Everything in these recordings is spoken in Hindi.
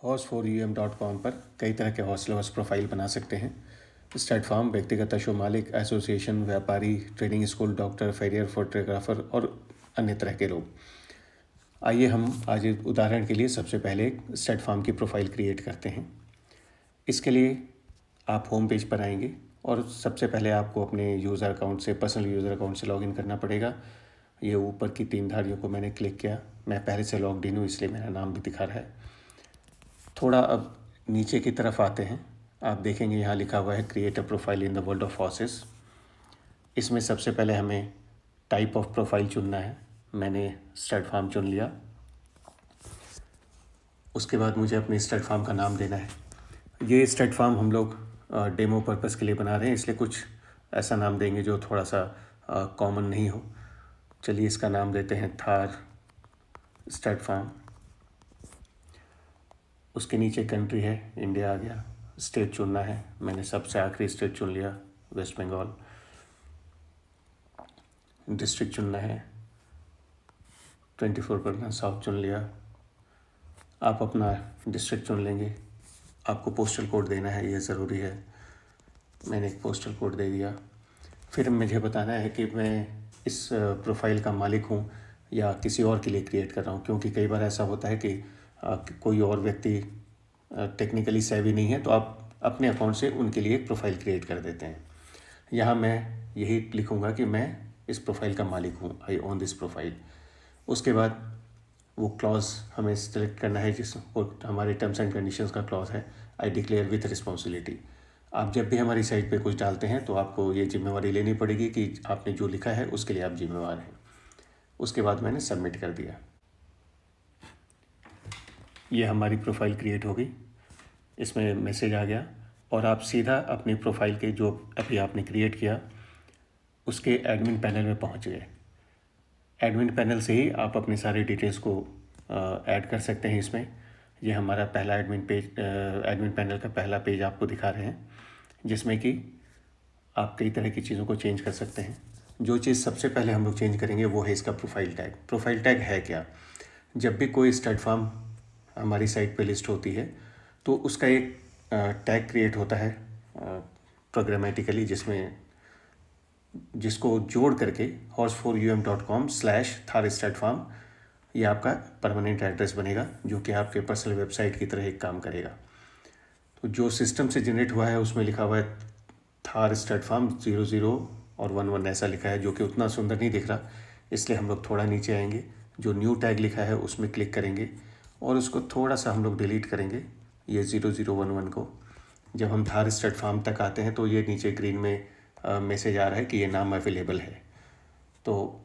host4um.com पर कई तरह के हॉस्ट प्रोफाइल बना सकते हैं। स्टैट फार्म व्यक्तिगत अशु मालिक, एसोसिएशन, व्यापारी, ट्रेनिंग स्कूल, डॉक्टर, फेरियर, फोटोग्राफर और अन्य तरह के लोग। आइए हम आज उदाहरण के लिए सबसे पहले एक स्टैट फार्म की प्रोफाइल क्रिएट करते हैं। इसके लिए आप होम पेज पर आएंगे और सबसे पहले आपको अपने यूज़र अकाउंट से, पर्सनल यूज़र अकाउंट से लॉगिन करना पड़ेगा। ये ऊपर की 3 धारियों को मैंने क्लिक किया। मैं पहले से लॉग्ड इन हूँ, इसलिए मेरा नाम भी दिखा रहा है। थोड़ा अब नीचे की तरफ आते हैं। आप देखेंगे यहाँ लिखा हुआ है create a profile in the world of horses. इसमें सबसे पहले हमें टाइप ऑफ प्रोफाइल चुनना है। मैंने स्टड फार्म चुन लिया। उसके बाद मुझे अपने स्टड फार्म का नाम देना है। ये स्टड फार्म हम लोग डेमो पर्पस के लिए बना रहे हैं, इसलिए कुछ ऐसा नाम देंगे जो थोड़ा सा कॉमन नहीं हो। चलिए इसका नाम देते हैं थार स्टड फार्म। उसके नीचे कंट्री है, इंडिया आ गया। स्टेट चुनना है, मैंने सबसे आखिरी स्टेट चुन लिया, वेस्ट बंगाल। डिस्ट्रिक्ट चुनना है, 24 परगना साउथ चुन लिया। आप अपना डिस्ट्रिक्ट चुन लेंगे। आपको पोस्टल कोड देना है, ये ज़रूरी है। मैंने एक पोस्टल कोड दे दिया। फिर मुझे बताना है कि मैं इस प्रोफाइल का मालिक हूँ या किसी और के लिए क्रिएट कर रहा हूँ, क्योंकि कई बार ऐसा होता है कि कोई और व्यक्ति टेक्निकली सेवी नहीं है, तो आप अपने अकाउंट से उनके लिए एक प्रोफाइल क्रिएट कर देते हैं। यहाँ मैं यही लिखूँगा कि मैं इस प्रोफाइल का मालिक हूँ, आई ओन दिस प्रोफाइल। उसके बाद वो क्लॉज हमें सेलेक्ट करना है जिसको हमारे टर्म्स एंड कंडीशंस का क्लॉज है, आई डिक्लेयर विथ रिस्पॉन्सिबिलिटी। आप जब भी हमारी साइट पे कुछ डालते हैं तो आपको ये जिम्मेवारी लेनी पड़ेगी कि आपने जो लिखा है उसके लिए आप जिम्मेवार हैं। उसके बाद मैंने सबमिट कर दिया। ये हमारी प्रोफाइल क्रिएट हो गई। इसमें मैसेज आ गया और आप सीधा अपनी प्रोफाइल के जो अभी आपने क्रिएट किया उसके एडमिन पैनल में पहुंच गए। एडमिन पैनल से ही आप अपने सारे डिटेल्स को ऐड कर सकते हैं इसमें। ये हमारा पहला एडमिन पैनल का पहला पेज आपको दिखा रहे हैं, जिसमें कि आप कई तरह की चीज़ों को चेंज कर सकते हैं। जो चीज़ सबसे पहले हम लोग चेंज करेंगे वो है इसका प्रोफाइल टैग। प्रोफाइल टैग है क्या? जब भी कोई स्टड फार्म हमारी साइट पे लिस्ट होती है तो उसका एक टैग क्रिएट होता है प्रोग्रामेटिकली, जिसको जोड़ करके horse4um.com/tharstadfarm ये आपका परमानेंट एड्रेस बनेगा, जो कि आपके पर्सनल वेबसाइट की तरह एक काम करेगा। तो जो सिस्टम से जनरेट हुआ है उसमें लिखा हुआ है थार स्टड फार्म 00 और 11 ऐसा लिखा है, जो कि उतना सुंदर नहीं दिख रहा, इसलिए हम लोग थोड़ा नीचे आएंगे। जो न्यू टैग लिखा है उसमें क्लिक करेंगे और उसको थोड़ा सा हम लोग डिलीट करेंगे, ये 0011 को। जब हम थार स्टड फार्म तक आते हैं तो ये नीचे ग्रीन में मैसेज आ रहा है कि ये नाम अवेलेबल है। तो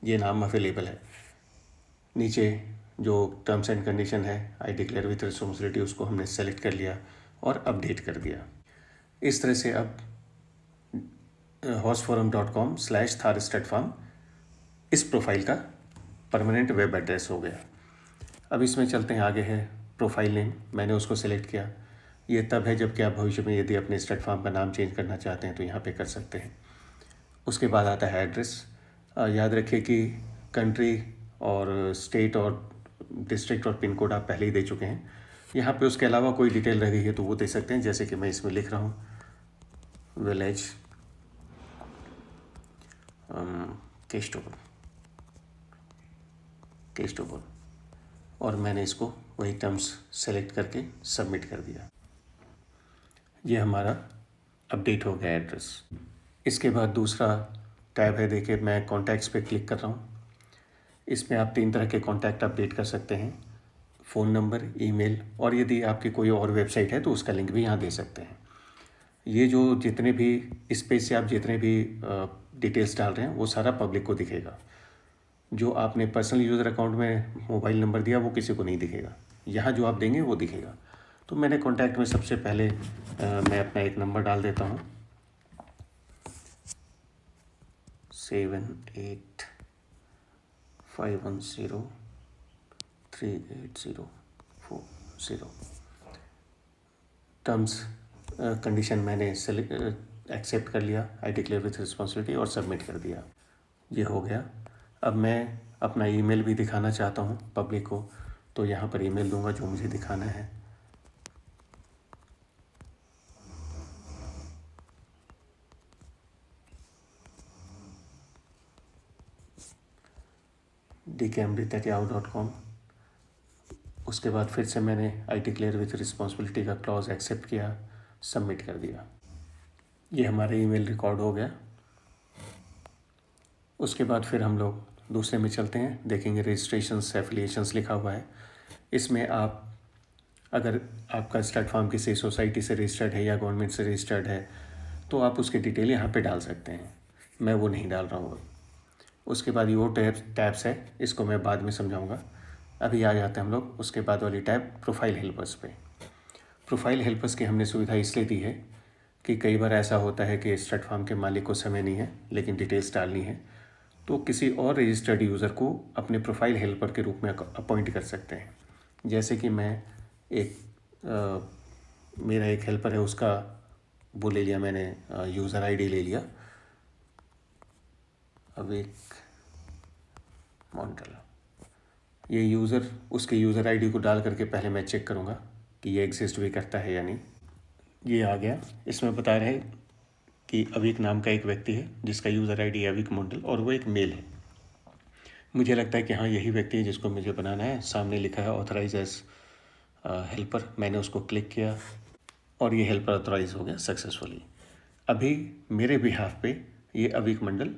ये नाम अवेलेबल है। नीचे जो टर्म्स एंड कंडीशन है, आई डिक्लेयर विथ रिस्पॉन्सिबिलिटी, उसको हमने सेलेक्ट कर लिया और अपडेट कर दिया। इस तरह से अब horseforum.com/tharstadfarm इस प्रोफाइल का परमानेंट वेब एड्रेस हो गया। अब इसमें चलते हैं आगे। है प्रोफाइल नेम, मैंने उसको सेलेक्ट किया। ये तब है जबकि आप भविष्य में यदि अपने स्टड फार्म का नाम चेंज करना चाहते हैं तो यहाँ पे कर सकते हैं। उसके बाद आता है एड्रेस। याद रखिए कि कंट्री और स्टेट और डिस्ट्रिक्ट और पिन कोड आप पहले ही दे चुके हैं। यहाँ पे उसके अलावा कोई डिटेल रह गई है तो वो दे सकते हैं, जैसे कि मैं इसमें लिख रहा हूँ विलेज केस्टोबल और मैंने इसको वही टर्म्स सेलेक्ट करके सबमिट कर दिया। ये हमारा अपडेट हो गया एड्रेस। इसके बाद दूसरा टैब है, देखिए मैं कॉन्टैक्ट्स पे क्लिक कर रहा हूँ। इसमें आप 3 तरह के कॉन्टैक्ट अपडेट कर सकते हैं, फ़ोन नंबर, ईमेल, और यदि आपकी कोई और वेबसाइट है तो उसका लिंक भी यहाँ दे सकते हैं। ये जो जितने भी इस पेज से आप जितने भी डिटेल्स डाल रहे हैं वो सारा पब्लिक को दिखेगा। जो आपने पर्सनल यूज़र अकाउंट में मोबाइल नंबर दिया वो किसी को नहीं दिखेगा, यहाँ जो आप देंगे वो दिखेगा। तो मैंने कॉन्टैक्ट में सबसे पहले मैं अपना एक नंबर डाल देता हूँ, 7851038040। टर्म्स कंडीशन मैंने एक्सेप्ट कर लिया, आई डिक्लेयर विथ रिस्पॉन्सिबिलिटी और सबमिट कर दिया। ये हो गया। अब मैं अपना ईमेल भी दिखाना चाहता हूँ पब्लिक को, तो यहाँ पर ईमेल दूंगा जो मुझे दिखाना है। dkmrit@yahoo.com। उसके बाद फिर से मैंने आई डिक्लेयर विथ रिस्पॉन्सिबिलिटी का क्लॉज एक्सेप्ट किया, सबमिट कर दिया। ये हमारा ईमेल रिकॉर्ड हो गया। उसके बाद फिर हम लोग दूसरे में चलते हैं, देखेंगे रजिस्ट्रेशंस एफिलिएशंस लिखा हुआ है। इसमें आप अगर आपका स्टार्ट फार्म किसी सोसाइटी से रजिस्टर्ड है या गवर्नमेंट से रजिस्टर्ड है तो आप उसकी डिटेल यहाँ पे डाल सकते हैं। मैं वो नहीं डाल रहा हूँ। उसके बाद ये वो टैब्स है, इसको मैं बाद में समझाऊंगा। अभी आ जाते हैं हम लोग उसके बाद वाली टैब प्रोफाइल हेल्पर्स पे। प्रोफाइल हेल्पर्स की हमने सुविधा इसलिए दी है कि कई बार ऐसा होता है कि स्टार्ट फार्म के मालिक को समय नहीं है लेकिन डिटेल्स डालनी है, तो किसी और रजिस्टर्ड यूज़र को अपने प्रोफाइल हेल्पर के रूप में अपॉइंट कर सकते हैं। जैसे कि मैं मेरा एक हेल्पर है, उसका वो ले लिया मैंने, यूज़र आईडी ले लिया। अब एक मॉन्टल, ये यूज़र, उसके यूज़र आईडी को डाल करके पहले मैं चेक करूँगा कि ये एग्जिस्ट भी करता है या नहीं। ये आ गया। इसमें बता रहे हैं कि अविक नाम का एक व्यक्ति है जिसका यूज़र आईडी है अविक मॉन्टल, और वो एक मेल है। मुझे लगता है कि हाँ यही व्यक्ति है जिसको मुझे बनाना है। सामने लिखा है ऑथराइज एज हेल्पर, मैंने उसको क्लिक किया और ये हेल्पर ऑथराइज हो गया सक्सेसफुली। अभी मेरे बिहाफ पे ये अविक मंडल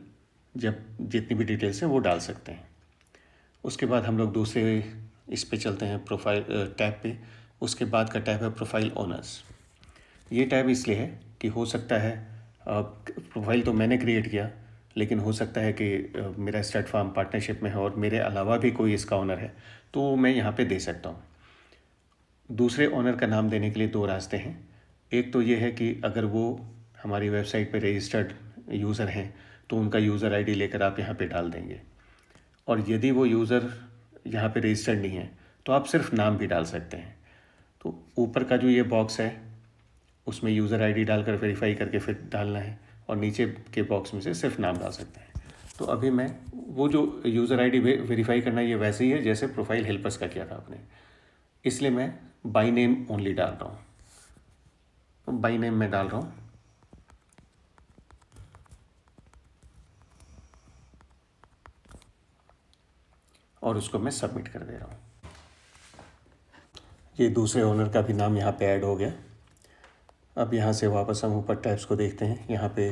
जब जितनी भी डिटेल्स हैं वो डाल सकते हैं। उसके बाद हम लोग दूसरे इस पे चलते हैं, प्रोफाइल टैब पे। उसके बाद का टैब है प्रोफाइल ओनर्स। ये टैब इसलिए है कि हो सकता है प्रोफाइल तो मैंने क्रिएट किया, लेकिन हो सकता है कि मेरा स्टार्ट फार्म पार्टनरशिप में है और मेरे अलावा भी कोई इसका ओनर है, तो मैं यहाँ पे दे सकता हूँ। दूसरे ओनर का नाम देने के लिए दो रास्ते हैं। एक तो ये है कि अगर वो हमारी वेबसाइट पे रजिस्टर्ड यूज़र हैं तो उनका यूज़र आईडी लेकर आप यहाँ पे डाल देंगे, और यदि वो यूज़र यहाँ पे रजिस्टर्ड नहीं है तो आप सिर्फ नाम भी डाल सकते हैं। तो ऊपर का जो ये बॉक्स है उसमें यूज़र आईडी डालकर वेरीफाई करके फिर डालना है, और नीचे के बॉक्स में से सिर्फ नाम डाल सकते हैं। तो अभी मैं वो जो यूज़र आईडी वेरीफाई करना ये वैसे ही है जैसे प्रोफाइल हेल्पर्स का किया था आपने, इसलिए मैं बाई नेम ओनली डाल रहा हूँ। तो बाई नेम मैं डाल रहा हूँ। और उसको मैं सबमिट कर दे रहा हूँ। ये दूसरे ओनर का भी नाम यहाँ पे ऐड हो गया। अब यहाँ से वापस हम ऊपर टैब्स को देखते हैं। यहाँ पे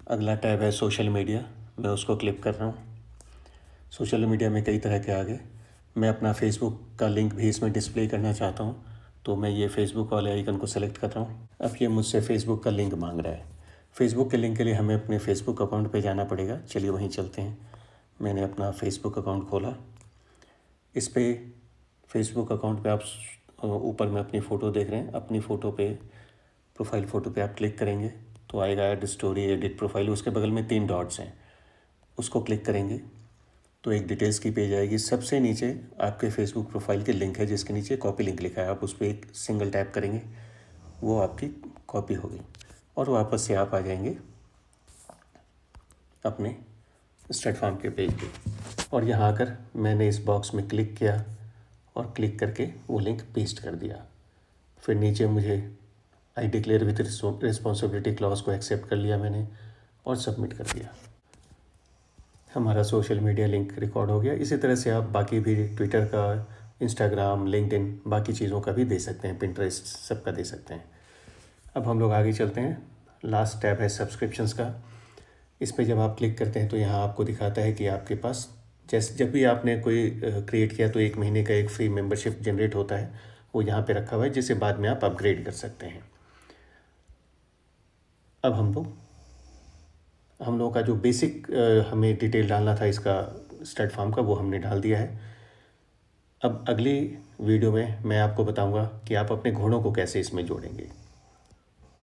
अगला टैब है सोशल मीडिया, मैं उसको क्लिक कर रहा हूँ। सोशल मीडिया में कई तरह के आ गए। मैं अपना फेसबुक का लिंक भी इसमें डिस्प्ले करना चाहता हूँ, तो मैं ये फेसबुक वाले आइकन को सेलेक्ट कर रहा हूँ। अब ये मुझसे फेसबुक का लिंक मांग रहा है। फेसबुक के लिंक के लिए हमें अपने फेसबुक अकाउंट पे जाना पड़ेगा। चलिए वहीं चलते हैं। मैंने अपना फेसबुक अकाउंट खोला। इस पे फेसबुक अकाउंट पे आप ऊपर में अपनी फ़ोटो देख रहे हैं। अपनी फ़ोटो पे, प्रोफाइल फ़ोटो पे आप क्लिक करेंगे तो आएगा ऐड स्टोरी, एडिट प्रोफाइल। उसके बगल में 3 डॉट्स हैं, उसको क्लिक करेंगे तो एक डिटेल्स की पेज आएगी। सबसे नीचे आपके फेसबुक प्रोफाइल के लिंक है जिसके नीचे कॉपी लिंक लिखा है। आप उस पर एक सिंगल टैप करेंगे, वो आपकी कॉपी होगी और वापस से आप आ जाएंगे अपने स्टार्ट फार्म के पेज पे। और यहाँ आकर मैंने इस बॉक्स में क्लिक किया और क्लिक करके वो लिंक पेस्ट कर दिया। फिर नीचे मुझे I declare with responsibility clause को एक्सेप्ट कर लिया मैंने और सबमिट कर दिया। हमारा सोशल मीडिया लिंक रिकॉर्ड हो गया। इसी तरह से आप बाकी भी ट्विटर का, इंस्टाग्राम, लिंक्डइन, बाकी चीज़ों का भी दे सकते हैं, पिंटरेस्ट, सबका दे सकते हैं। अब हम लोग आगे चलते हैं। लास्ट टैब है सब्सक्रिप्शंस का। इस पर जब आप क्लिक करते हैं तो यहाँ आपको दिखाता है कि आपके पास जैसे जब भी आपने कोई क्रिएट किया तो 1 महीने का एक फ्री मेंबरशिप जनरेट होता है, वो यहाँ पे रखा हुआ है, जिसे बाद में आप अपग्रेड कर सकते हैं। अब हम लोगों का जो बेसिक हमें डिटेल डालना था इसका स्टार्ट फार्म का, वो हमने डाल दिया है। अब अगली वीडियो में मैं आपको बताऊंगा कि आप अपने घोड़ों को कैसे इसमें जोड़ेंगे।